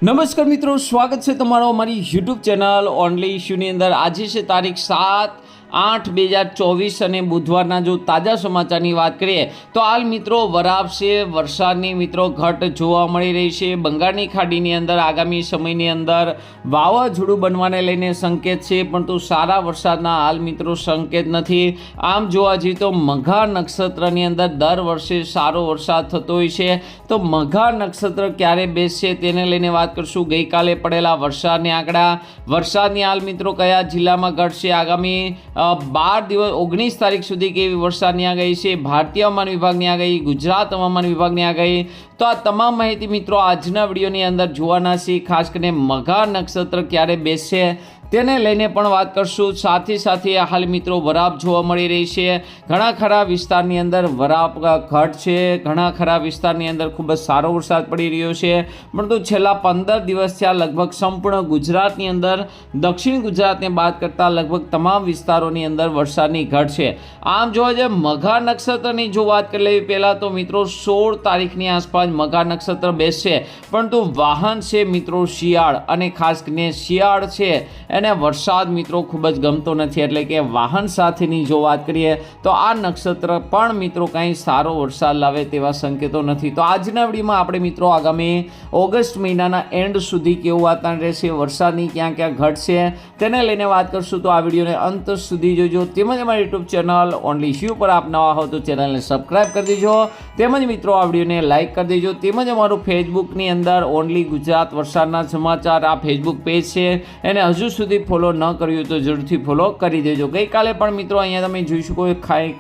નમસ્કાર મિત્રો, સ્વાગત છે તમારો અમારી યુટ્યુબ ચેનલ ઓનલી ઇશ્યુની અંદર। આજે છે તારીખ 7/8/2024 અને બુધવારના જો તાજા સમાચારની વાત કરીએ તો હાલ મિત્રો વરાપશે વરસાદની મિત્રો ઘટ જોવા મળી રહી છે। બંગાળની ખાડીની અંદર આગામી સમયની અંદર વાવાઝોડું બનવાને લઈને સંકેત છે, પરંતુ સારા વરસાદના હાલ મિત્રો સંકેત નથી। આમ જોવા જઈએ તો મઘા નક્ષત્રની અંદર દર વર્ષે સારો વરસાદ થતો હોય છે, તો મઘા નક્ષત્ર ક્યારે બેસશે તેને લઈને વાત કરશું। ગઈકાલે પડેલા વરસાદની આંકડા, વરસાદની હાલ મિત્રો કયા જિલ્લામાં ઘટશે, આગામી 12 દિવસ 19 તારીખ સુધી કેવી વરસાદની આગાહી છે, ભારતીય હવામાન વિભાગની આગાહી, ગુજરાત હવામાન વિભાગની આગાહી, તો આ તમામ માહિતી મિત્રો આજના વિડીયોની અંદર જોવાના છે। ખાસ કરીને મઘા નક્ષત્ર ક્યારે બેસશે તેને લઈને પણ વાત કરશું। સાથે હાલ મિત્રો વરાપ જોવા મળી રહી છે, ઘણા ખરા વિસ્તારની અંદર વરાપ ઘટ છે, ઘણા ખરા વિસ્તારની અંદર ખૂબ જ સારો વરસાદ પડી રહ્યો છે, પરંતુ છેલ્લા 15 દિવસથી આ લગભગ સંપૂર્ણ ગુજરાતની અંદર દક્ષિણ ગુજરાતને બાદ કરતાં લગભગ તમામ વિસ્તારોની અંદર વરસાદની ઘટ છે। આમ જોવા જઈએ મઘા નક્ષત્રની જો વાત કરી લેવી પહેલાં તો મિત્રો 16 તારીખની આસપાસ મઘા નક્ષત્ર બેસશે, પરંતુ વાહન છે મિત્રો શિયાળ, અને ખાસ કરીને શિયાળ છે એને વરસાદ મિત્રો ખૂબ જ ગમતો નથી, એટલે કે વાહન સાથેની જો વાત કરીએ તો આ નક્ષત્ર પણ મિત્રો કંઈ સારો વરસાદ લાવે તેવા સંકેતો નથી। તો આજના વિડીયોમાં આપણે મિત્રો આગામી ઓગસ્ટ મહિનાના એન્ડ સુધી કેવું વાતાવરણ રહેશે, વરસાદની ક્યાં ક્યાં ઘટશે તેને લઈને વાત કરશું। તો આ વિડીયોને અંત સુધી જોજો, તેમજ અમારી યુટ્યુબ ચેનલ ઓનલી ઇશ્યુ પર આપ નવા હો તો ચેનલને સબસ્ક્રાઈબ કરી દેજો, તેમજ મિત્રો આ વિડીયોને લાઇક કરી દેજો, તેમજ અમારું ફેસબુકની અંદર ઓનલી ગુજરાત વરસાદના સમાચાર આ ફેસબુક પેજ છે એને હજુ સુધી ફોલો ન કર્યું તો જરૂરથી ફોલો કરી દેજો। ગઈકાલે પણ મિત્રો અહીંયા તમે જોઈ શકો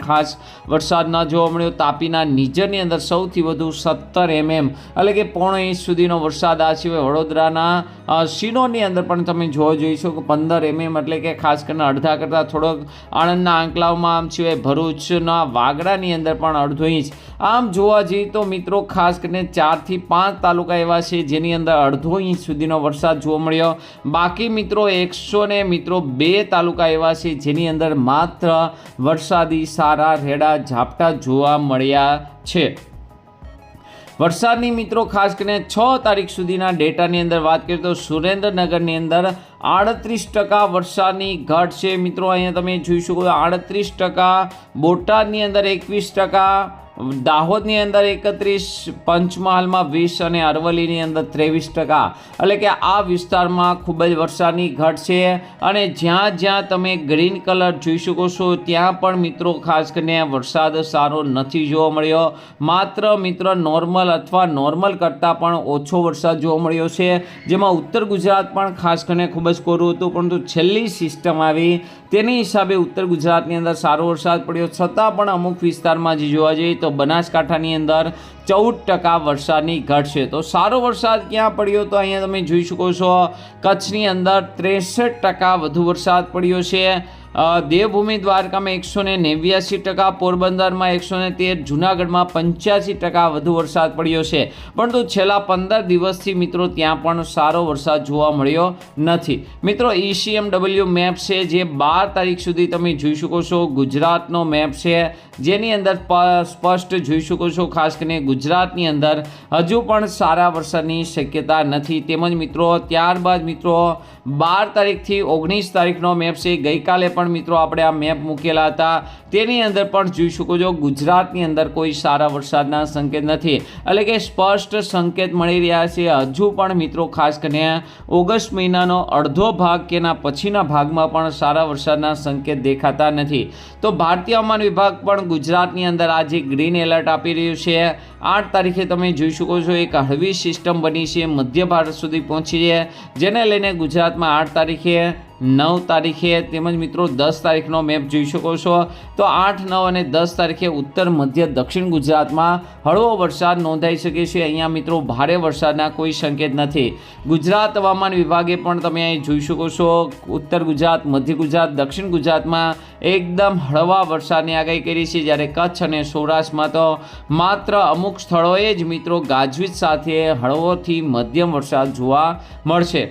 ખાસ વરસાદ ન જોવા મળ્યો। તાપીના નિઝરની અંદર સૌથી વધુ 17 mm એટલે કે 0.5 ઇંચ સુધીનો વરસાદ, આ સિવાય વડોદરાના શિનોરની અંદર પણ તમે જોઈ શકો 15 mm એટલે કે ખાસ કરીને અડધા કરતાં થોડોક, આણંદના આંકલાવમાં, આમ સિવાય ભરૂચના વાગડાની અંદર પણ અડધો ઇંચ। આમ જોવા જઈએ તો મિત્રો ખાસ કરીને 4 થી 5 તાલુકા એવા છે જેની અંદર અડધો ઇંચ સુધીનો વરસાદ જોવા મળ્યો। બાકી મિત્રો 102 તાલુકા એવા છે જેની અંદર માત્ર વરસાદી સારા રેડા ઝાપટા જોવા મળ્યા છે। વરસાદની મિત્રો ખાસ કરીને 6 તારીખ સુધીના ડેટાની અંદર વાત કરીએ તો સુરેન્દ્રનગરની અંદર 38% વરસાદની ઘટ છે મિત્રો, અહીંયા તમે જોઈ શકો 38%, બોટાદની અંદર 21%, દાહોદની અંદર 31%, પંચમહાલમાં 20% અને અરવલ્લીની અંદર 23%, એટલે કે આ વિસ્તારમાં ખૂબ જ વરસાદની ઘટ છે। અને જ્યાં જ્યાં તમે ગ્રીન કલર જોઈ શકો છો ત્યાં પણ મિત્રો ખાસ કરીને વરસાદ સારો નથી જોવા મળ્યો, માત્ર મિત્રો નોર્મલ અથવા નોર્મલ કરતાં પણ ઓછો વરસાદ જોવા મળ્યો છે, જેમાં ઉત્તર ગુજરાત પણ ખાસ કરીને ખૂબ જ કોરું હતું, પરંતુ છેલ્લી સિસ્ટમ આવી તેની હિસાબે ઉત્તર ગુજરાતની અંદર સારો વરસાદ પડ્યો, છતાં પણ અમુક વિસ્તારમાં જે જોવા જઈએ તો બનાસકાંઠાની અંદર 14% વરસાદની ઘટ છે। તો સારો વરસાદ ક્યાં પડ્યો તો અહીંયા તમે જોઈ શકો છો કચ્છની અંદર 63% વધુ વરસાદ પડ્યો છે, દેવભૂમિ દ્વારકામાં 189%, પોરબંદરમાં 113%, જૂનાગઢમાં 85% વધુ વરસાદ પડ્યો છે, પરંતુ છેલ્લા 15 દિવસથી મિત્રો ત્યાં પણ સારો વરસાદ જોવા મળ્યો નથી। મિત્રો ECMW મેપ છે જે 12 તારીખ સુધી તમે જોઈ શકો છો, ગુજરાતનો મેપ છે જેની અંદર સ્પષ્ટ જોઈ શકો છો ખાસ કરીને ગુજરાતની અંદર હજુ પણ સારા વરસાદની શક્યતા નથી। તેમજ મિત્રો ત્યારબાદ મિત્રો 12 તારીખથી 19 તારીખનો મેપ છે, ગઈકાલે પણ મિત્રો આપણે આ મેપ મૂકેલા હતા, તેની અંદર પણ જોઈ શકો છો ગુજરાતની અંદર કોઈ સારા વરસાદના સંકેત નથી, એટલે કે સ્પષ્ટ સંકેત મળી રહ્યા છે હજુ પણ મિત્રો ખાસ કરીને ઓગસ્ટ મહિનાનો અડધો ભાગ કે એના પછીના ભાગમાં પણ સારા વરસાદના સંકેત દેખાતા નથી। તો ભારતીય હવામાન વિભાગ પણ ગુજરાતની અંદર આજે ગ્રીન એલર્ટ આપી રહ્યું છે। 8 તારીખે તમે જોઈ શકો છો એક હળવી સિસ્ટમ બની છે, મધ્ય ભારત સુધી પહોંચી છે, જેને લઈને ગુજરાતમાં 8 તારીખે, 9 તારીખે તેમજ મિત્રો 10 તારીખનો મેપ જોઈ શકો છો, તો 8, 9 અને 10 તારીખે ઉત્તર મધ્ય દક્ષિણ ગુજરાતમાં હળવો વરસાદ નોંધાઈ શકે છે। અહીંયા મિત્રો ભારે વરસાદના કોઈ સંકેત નથી। ગુજરાત હવામાન વિભાગે પણ તમે અહીં જોઈ શકો છો ઉત્તર ગુજરાત, મધ્ય ગુજરાત, દક્ષિણ ગુજરાતમાં એકદમ હળવા વરસાદની આગાહી કરી છે, જ્યારે કચ્છ અને સૌરાષ્ટ્રમાં તો માત્ર અમુક સ્થળોએ જ મિત્રો ગાજવીજ સાથે હળવોથી મધ્યમ વરસાદ જોવા મળશે।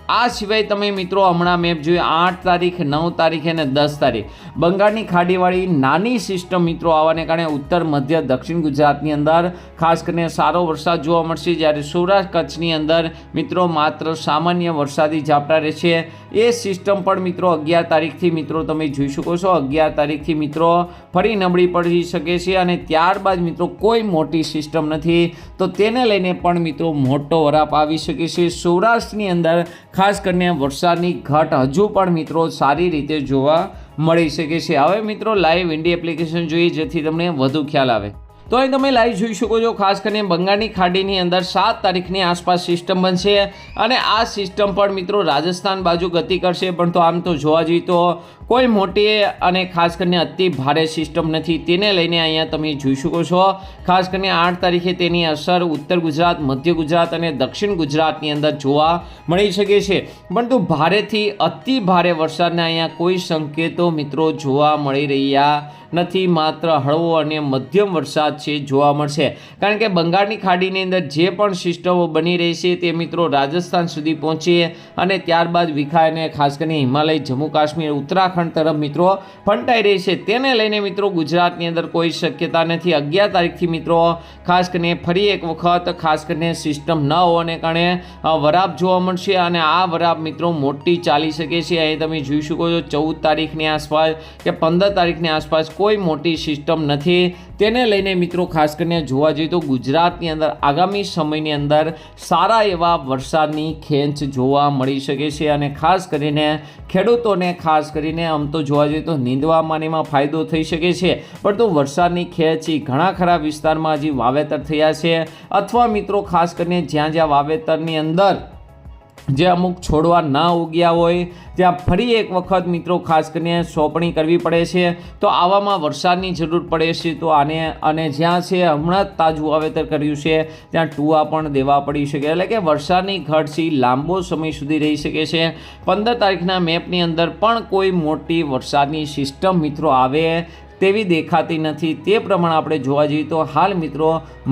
આ સિવાય તમે મિત્રો હમણાં મેપ જોઈએ 8 તારીખ 9 તારીખ અને 10 તારીખ બંગાળની ખાડીવાળી નાની સિસ્ટમ મિત્રો આવવાને કારણે ઉત્તર મધ્ય દક્ષિણ ગુજરાતની અંદર ખાસ કરીને સારો વરસાદ જોવા મળશે, જ્યારે સૌરાષ્ટ્ર કચ્છની અંદર મિત્રો માત્ર સામાન્ય વરસાદી ઝાપટા રહેશે। એ સિસ્ટમ પણ મિત્રો 11 તારીખથી મિત્રો તમે જોઈ શકો છો 11 તારીખથી મિત્રો ફરી નબળી પડી શકે છે અને ત્યારબાદ મિત્રો કોઈ મોટી સિસ્ટમ નથી, તો તેને લઈને પણ મિત્રો મોટો વરાપ આવી શકે છે। સૌરાષ્ટ્રની અંદર ખાસ કરીને વરસાદની ઘટ હજુ પણ મિત્રો સારી રીતે જોવા મળી શકે છે। હવે મિત્રો લાઈવ ઇન્ડિયા એપ્લિકેશન જોઈએ જેથી તમને વધુ ખ્યાલ આવે। તો અહીં તમે લાઈવ જોઈ શકો છો ખાસ કરીને બંગાળની ખાડીની અંદર 7 તારીખની આસપાસ સિસ્ટમ બનશે અને આ સિસ્ટમ પણ મિત્રો રાજસ્થાન બાજુ ગતિ કરશે, પણ તો આમ તો જોવા જઈએ તો કોઈ મોટી અને ખાસ કરીને અતિ ભારે સિસ્ટમ નથી, તેને લઈને અહીંયા તમે જોઈ શકો છો ખાસ કરીને 8 તારીખે તેની અસર ઉત્તર ગુજરાત, મધ્ય ગુજરાત અને દક્ષિણ ગુજરાતની અંદર જોવા મળી શકે છે, પરંતુ ભારેથી અતિ ભારે વરસાદના અહીંયા કોઈ સંકેતો મિત્રો જોવા મળી રહ્યા નથી, માત્ર હળવો અને મધ્યમ વરસાદ છે જોવા મળશે, કારણ કે બંગાળની ખાડીની અંદર જે પણ સિસ્ટમો બની રહી છે તે મિત્રો રાજસ્થાન સુધી પહોંચે અને ત્યારબાદ વિખાઈને ખાસ કરીને હિમાલય, જમ્મુ કાશ્મીર, ઉત્તરાખંડ તરફ મિત્રો ફંટાઈ રહી છે, તેને લઈને મિત્રો ગુજરાતની અંદર કોઈ શક્યતા નથી। 11 તારીખથી મિત્રો ખાસ કરીને ફરી એક વખત ખાસ કરીને સિસ્ટમ ન હોવાને કારણે વરાપ જોવા મળશે અને આ વરાપ મિત્રો મોટી ચાલી શકે છે। અહીં તમે જોઈ શકો છો 14 તારીખની આસપાસ કે 15 તારીખની આસપાસ કોઈ મોટી સિસ્ટમ નથી, તેને લઈને મિત્રો ખાસ કરીને જોવા જઈએ તો ગુજરાતની અંદર આગામી સમયની અંદર સારા એવા વરસાદની ખેંચ જોવા મળી શકે છે અને ખાસ કરીને ખેડૂતોને ખાસ કરીને આમ તો જોવા જઈએ તો નીંદવામાં એમાં ફાયદો થઈ શકે છે, પરંતુ વરસાદની ખેંચ ઘણા ખરા વિસ્તારમાં હજી વાવેતર થયા છે અથવા મિત્રો ખાસ કરીને જ્યાં વાવેતરની અંદર જે અમુક છોડવા ના ઉગ્યા હોય ત્યાં ફરી એક વખત મિત્રો ખાસ કરીને સોંપણી કરવી પડે છે, તો આવામાં વરસાદની જરૂર પડે છે, તો આને અને જ્યાં છે હમણાં જ તાજું વાવેતર કર્યું છે ત્યાં ટૂવા પણ દેવા પડી શકે, એટલે કે વરસાદની ઘટ લાંબો સમય સુધી રહી શકે છે। 15 તારીખના મેપની અંદર પણ કોઈ મોટી વરસાદની સિસ્ટમ મિત્રો આવે તેવી દેખાતી નથી, તે પ્રમાણે આપણે જોવા જઈએ તો હાલ મિત્રો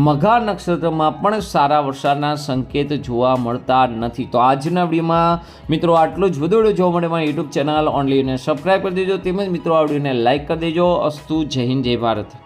મઘા નક્ષત્રમાં પણ સારા વરસાદના સંકેત જોવા મળતા નથી। તો આજના વિડીયોમાં મિત્રો આટલું જ, વધુ વિડીયો જોવા માટે મારી યુટ્યુબ ચેનલ ઓનલીને સબસ્ક્રાઈબ કરી દેજો, તેમજ મિત્રો આ વિડીયોને લાઇક કરી દેજો। અસ્તુ, જય હિન્દ, જય ભારત।